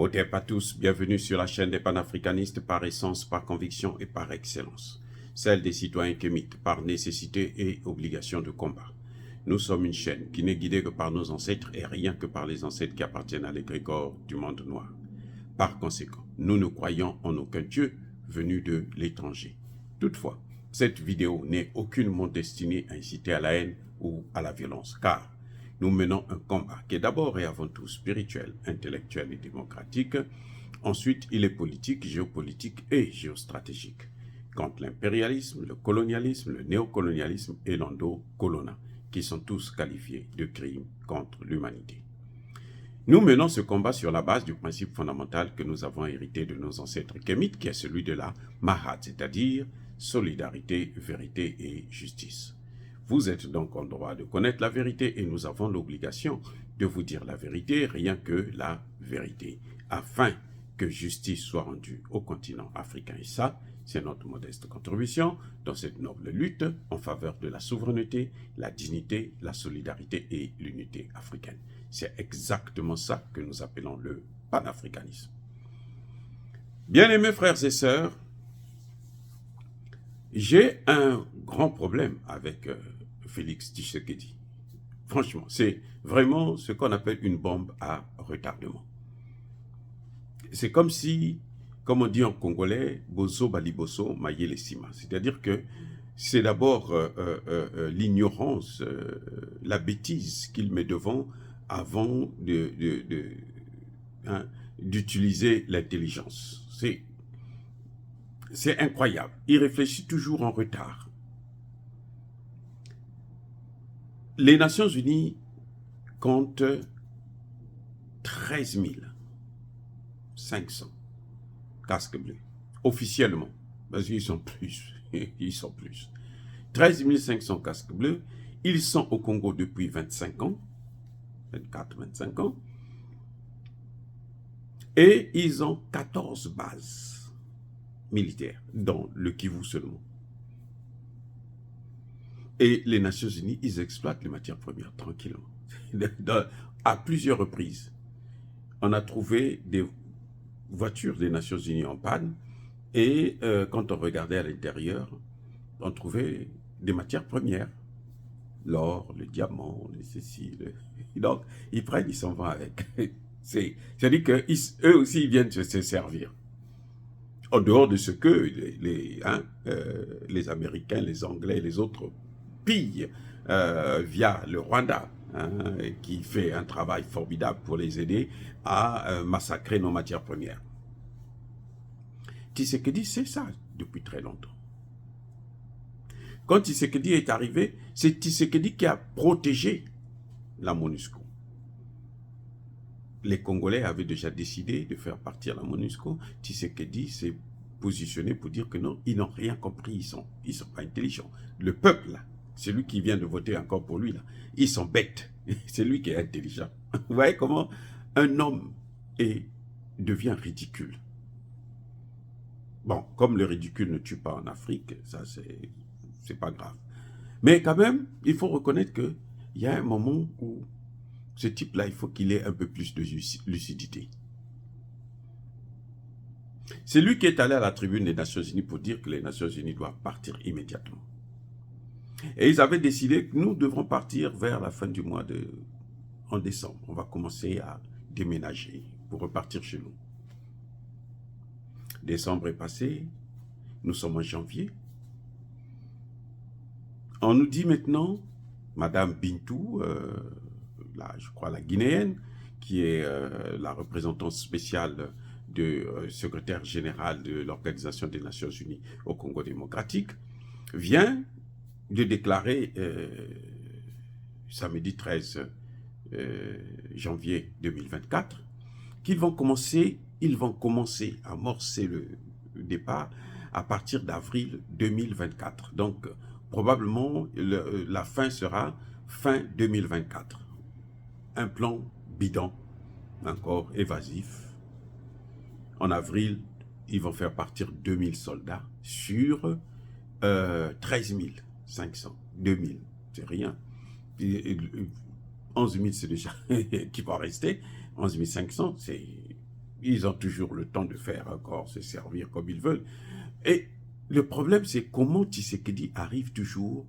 Otep à tous, bienvenue sur la chaîne des panafricanistes par essence, par conviction et par excellence. Celle des citoyens kémites par nécessité et obligation de combat. Nous sommes une chaîne qui n'est guidée que par nos ancêtres et rien que par les ancêtres qui appartiennent à l'égrégore du monde noir. Par conséquent, nous ne croyons en aucun Dieu venu de l'étranger. Toutefois, cette vidéo n'est aucunement destinée à inciter à la haine ou à la violence, car nous menons un combat qui est d'abord et avant tout spirituel, intellectuel et démocratique. Ensuite, il est politique, géopolitique et géostratégique, contre l'impérialisme, le colonialisme, le néocolonialisme et l'endocolona, qui sont tous qualifiés de crimes contre l'humanité. Nous menons ce combat sur la base du principe fondamental que nous avons hérité de nos ancêtres kémites, qui est celui de la Mahat, c'est-à-dire solidarité, vérité et justice. Vous êtes donc en droit de connaître la vérité et nous avons l'obligation de vous dire la vérité, rien que la vérité, afin que justice soit rendue au continent africain. Et ça, c'est notre modeste contribution dans cette noble lutte en faveur de la souveraineté, la dignité, la solidarité et l'unité africaine. C'est exactement ça que nous appelons le panafricanisme. Bien-aimés frères et sœurs, j'ai un grand problème avec Félix Tshisekedi. Franchement, c'est vraiment ce qu'on appelle une bombe à retardement. C'est comme si, comme on dit en congolais, bozo baliboso mayele sima. C'est-à-dire que c'est d'abord l'ignorance, la bêtise qu'il met devant avant d'utiliser l'intelligence. C'est incroyable. Il réfléchit toujours en retard. Les Nations Unies comptent 13 500 casques bleus, officiellement, parce qu'ils sont plus, ils sont plus. 13 500 casques bleus, ils sont au Congo depuis 25 ans, 24-25 ans, et ils ont 14 bases militaires, dans le Kivu seulement. Et les Nations Unies, ils exploitent les matières premières tranquillement. À plusieurs reprises, on a trouvé des voitures des Nations Unies en panne, et quand on regardait à l'intérieur, on trouvait des matières premières. L'or, le diamant, les ceci. Donc, ils prennent, ils s'en vont avec. C'est-à-dire qu'eux aussi, ils viennent se servir. En dehors de ce que les Américains, les Anglais, les autres pillent via le Rwanda, qui fait un travail formidable pour les aider à massacrer nos matières premières. Tshisekedi, c'est ça depuis très longtemps. Quand Tshisekedi est arrivé, c'est Tshisekedi qui a protégé la MONUSCO. Les Congolais avaient déjà décidé de faire partir la MONUSCO. Tshisekedi s'est positionné pour dire que non, ils n'ont rien compris, ils sont pas intelligents. Le peuple, là, c'est lui qui vient de voter encore pour lui, là, ils sont bêtes. C'est lui qui est intelligent. Vous voyez comment un homme devient ridicule. Bon, comme le ridicule ne tue pas en Afrique, ça c'est pas grave. Mais quand même, il faut reconnaître qu'il y a un moment où ce type-là, il faut qu'il ait un peu plus de lucidité. C'est lui qui est allé à la tribune des Nations Unies pour dire que les Nations Unies doivent partir immédiatement. Et ils avaient décidé que nous devrons partir vers la fin du mois en décembre. On va commencer à déménager pour repartir chez nous. Décembre est passé, nous sommes en janvier. On nous dit maintenant, Madame Bintou, je crois la Guinéenne, qui est la représentante spéciale du secrétaire général de l'Organisation des Nations Unies au Congo démocratique, vient de déclarer samedi 13 janvier 2024 qu'ils vont commencer à amorcer le départ à partir d'avril 2024. Donc, probablement, la fin sera fin 2024. Un plan bidon, encore évasif. En avril, ils vont faire partir 2000 soldats sur 13 500. 2000, c'est rien. 11 000, c'est déjà qui vont rester. 11 500, Ils ont toujours le temps de faire encore, se servir comme ils veulent. Et le problème, c'est comment Tshisekedi arrive toujours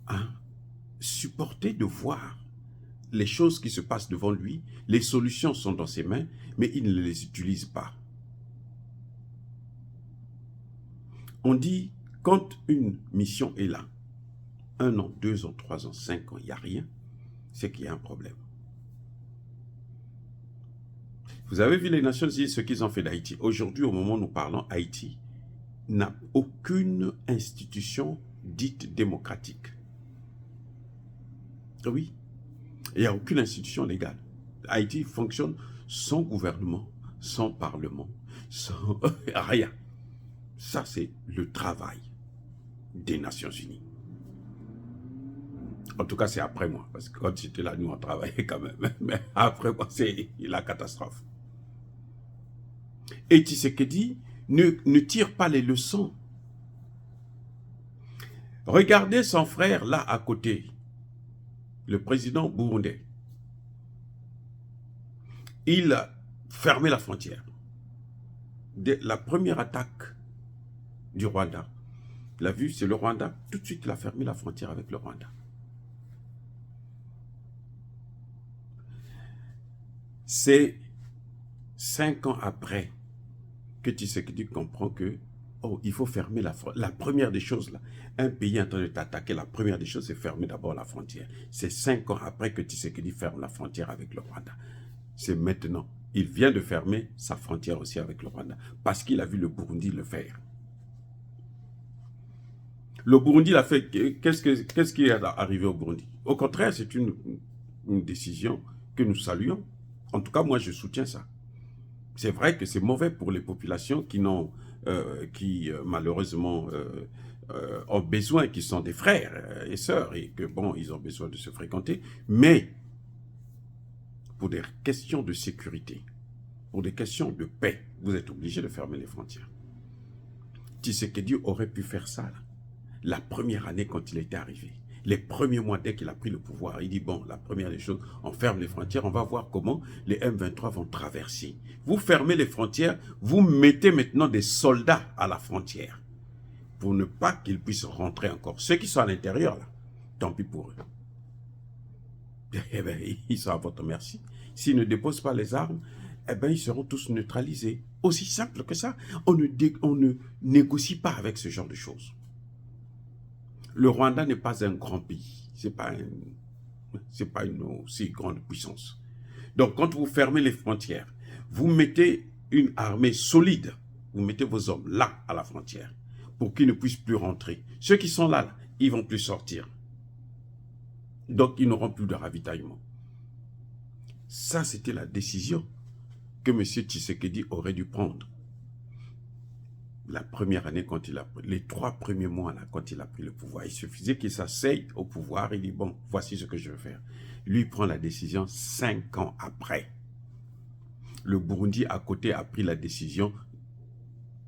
à supporter de voir les choses qui se passent devant lui. Les solutions sont dans ses mains, mais il ne les utilise pas. On dit, quand une mission est là, 1 an, 2 ans, 3 ans, 5 ans, il n'y a rien, c'est qu'il y a un problème. Vous avez vu les Nations Unies, ce qu'ils ont fait d'Haïti. Aujourd'hui, au moment où nous parlons, Haïti n'a aucune institution dite démocratique. Oui, il n'y a aucune institution légale. Haïti fonctionne sans gouvernement, sans parlement, sans rien. Ça, c'est le travail des Nations Unies. En tout cas, c'est après moi, parce que quand j'étais là, nous, on travaillait quand même. Mais après moi, c'est la catastrophe. Et Tshisekedi ne tire pas les leçons. Regardez son frère là à côté, le président burundais. Il a fermé la frontière. Dès la première attaque du Rwanda, il a vu, c'est le Rwanda, tout de suite il a fermé la frontière avec le Rwanda. C'est 5 ans après que Tshisekedi comprend que il faut fermer la frontière. La première des choses, là, un pays en train de t'attaquer, la première des choses, c'est fermer d'abord la frontière. C'est 5 ans après que Tshisekedi ferme la frontière avec le Rwanda. C'est maintenant. Il vient de fermer sa frontière aussi avec le Rwanda, parce qu'il a vu le Burundi le faire. Le Burundi l'a fait. Qu'est-ce qui est arrivé au Burundi? Au contraire, c'est une décision que nous saluons. En tout cas, moi, je soutiens ça. C'est vrai que c'est mauvais pour les populations qui malheureusement ont besoin, qui sont des frères et sœurs, et que bon, ils ont besoin de se fréquenter, mais pour des questions de sécurité, pour des questions de paix, vous êtes obligé de fermer les frontières. Tshisekedi aurait pu faire ça là, la première année quand il était arrivé. Les premiers mois, dès qu'il a pris le pouvoir, il dit, bon, la première des choses, on ferme les frontières, on va voir comment les M23 vont traverser. Vous fermez les frontières, vous mettez maintenant des soldats à la frontière, pour ne pas qu'ils puissent rentrer encore. Ceux qui sont à l'intérieur, là, tant pis pour eux. Eh bien, ils sont à votre merci. S'ils ne déposent pas les armes, eh bien, ils seront tous neutralisés. Aussi simple que ça. On ne négocie pas avec ce genre de choses. Le Rwanda n'est pas un grand pays. Ce n'est pas une aussi grande puissance. Donc, quand vous fermez les frontières, vous mettez une armée solide. Vous mettez vos hommes là, à la frontière, pour qu'ils ne puissent plus rentrer. Ceux qui sont là, ils ne vont plus sortir. Donc, ils n'auront plus de ravitaillement. Ça, c'était la décision que M. Tshisekedi aurait dû prendre. La première année, quand il a pris, les 3 premiers mois, là, quand il a pris le pouvoir, il suffisait qu'il s'asseye au pouvoir et dit, bon, voici ce que je veux faire. Lui prend la décision 5 ans après. Le Burundi, à côté, a pris la décision,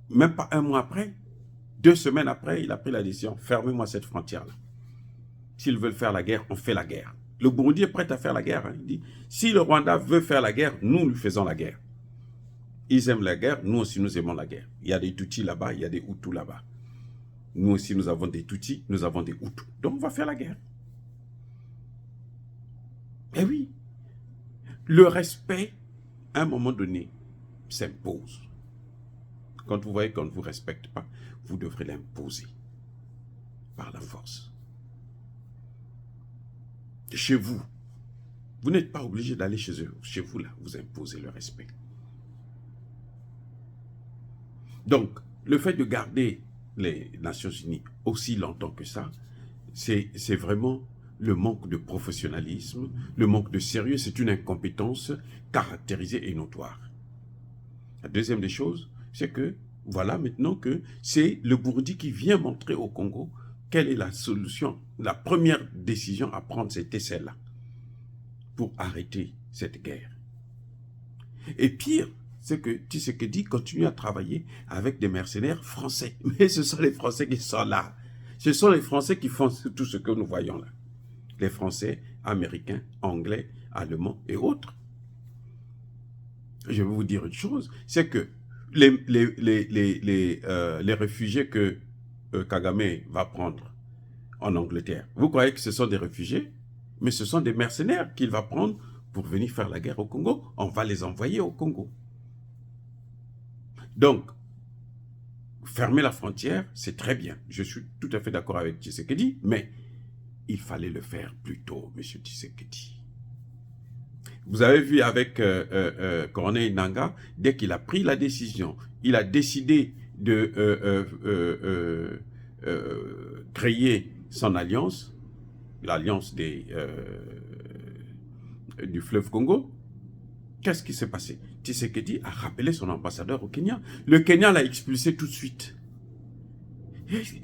même pas 1 mois après, 2 semaines après, il a pris la décision, fermez-moi cette frontière-là. S'ils veulent faire la guerre, on fait la guerre. Le Burundi est prêt à faire la guerre. Hein. Il dit, si le Rwanda veut faire la guerre, nous lui faisons la guerre. Ils aiment la guerre, nous aussi nous aimons la guerre. Il y a des Tutsis là-bas, il y a des Hutus là-bas. Nous aussi nous avons des Tutsis, nous avons des Hutus. Donc on va faire la guerre. Eh oui, le respect, à un moment donné, s'impose. Quand vous voyez qu'on ne vous respecte pas, vous devrez l'imposer par la force. Chez vous, vous n'êtes pas obligé d'aller chez eux. Chez vous, là, vous imposez le respect. Donc, le fait de garder les Nations Unies aussi longtemps que ça, c'est vraiment le manque de professionnalisme, le manque de sérieux, c'est une incompétence caractérisée et notoire. La deuxième des choses, c'est que, voilà maintenant que c'est le Burundi qui vient montrer au Congo quelle est la solution. La première décision à prendre, c'était celle-là, pour arrêter cette guerre. Et pire, c'est que Tshisekedi continue à travailler avec des mercenaires français. Mais ce sont les Français qui sont là. Ce sont les Français qui font tout ce que nous voyons là. Les Français, Américains, Anglais, Allemands et autres. je vais vous dire une chose, c'est que les réfugiés que Kagame va prendre en Angleterre, vous croyez que ce sont des réfugiés? Mais ce sont des mercenaires qu'il va prendre pour venir faire la guerre au Congo. On va les envoyer au Congo. Donc, fermer la frontière, c'est très bien. Je suis tout à fait d'accord avec Tshisekedi, mais il fallait le faire plus tôt, M. Tshisekedi. Vous avez vu avec Corneille Nangaa, dès qu'il a pris la décision, il a décidé de créer son alliance, l'alliance du fleuve Congo. Qu'est-ce qui s'est passé? Tshisekedi a rappelé son ambassadeur au Kenya. Le Kenya l'a expulsé tout de suite.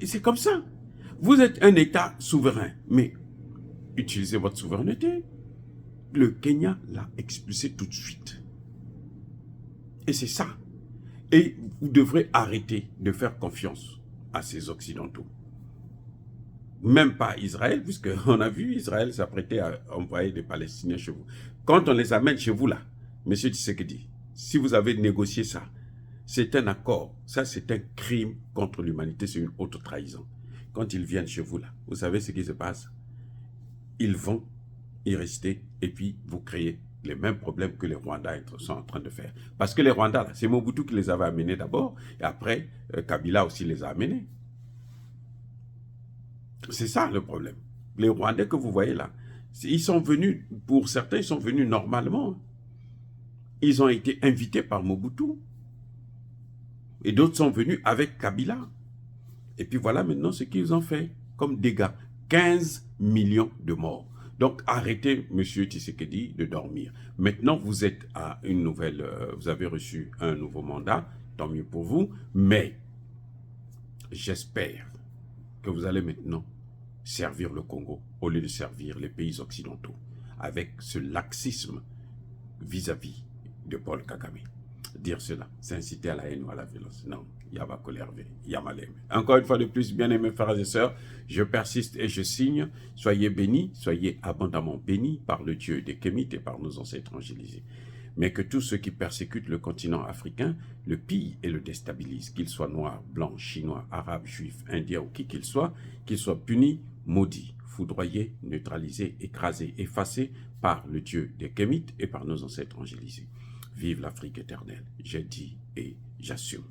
C'est comme ça. Vous êtes un État souverain, mais utilisez votre souveraineté. Le Kenya l'a expulsé tout de suite. Et c'est ça. Et vous devrez arrêter de faire confiance à ces Occidentaux. Même pas Israël, puisqu'on a vu Israël s'apprêter à envoyer des Palestiniens chez vous. Quand on les amène chez vous là, M. Tshisekedi, si vous avez négocié ça, c'est un accord. Ça, c'est un crime contre l'humanité, c'est une haute trahison. Quand ils viennent chez vous là, vous savez ce qui se passe? Ils vont y rester et puis vous créez les mêmes problèmes que les Rwandais sont en train de faire. Parce que les Rwandais, c'est Mobutu qui les avait amenés d'abord, et après, Kabila aussi les a amenés. C'est ça le problème. Les Rwandais que vous voyez là, ils sont venus, pour certains, ils sont venus normalement. Ils ont été invités par Mobutu. Et d'autres sont venus avec Kabila. Et puis voilà maintenant ce qu'ils ont fait comme dégâts. 15 millions de morts. Donc arrêtez, M. Tshisekedi, de dormir. Maintenant, vous êtes à une nouvelle... vous avez reçu un nouveau mandat, tant mieux pour vous. Mais j'espère que vous allez maintenant servir le Congo au lieu de servir les pays occidentaux avec ce laxisme vis-à-vis de Paul Kagame. Dire cela, c'est inciter à la haine ou à la violence. Non, Yaba Kolerve, Yamalem. Encore une fois de plus, bien-aimés frères et sœurs, je persiste et je signe. Soyez bénis, soyez abondamment bénis par le Dieu des Kémites et par nos ancêtres angélisés. Mais que tous ceux qui persécutent le continent africain le pillent et le déstabilisent, qu'ils soient noirs, blancs, chinois, arabes, juifs, indiens ou qui qu'ils soient punis, maudits, foudroyés, neutralisés, écrasés, effacés par le Dieu des Kémites et par nos ancêtres angélisés. Vive l'Afrique éternelle, j'ai dit et j'assume.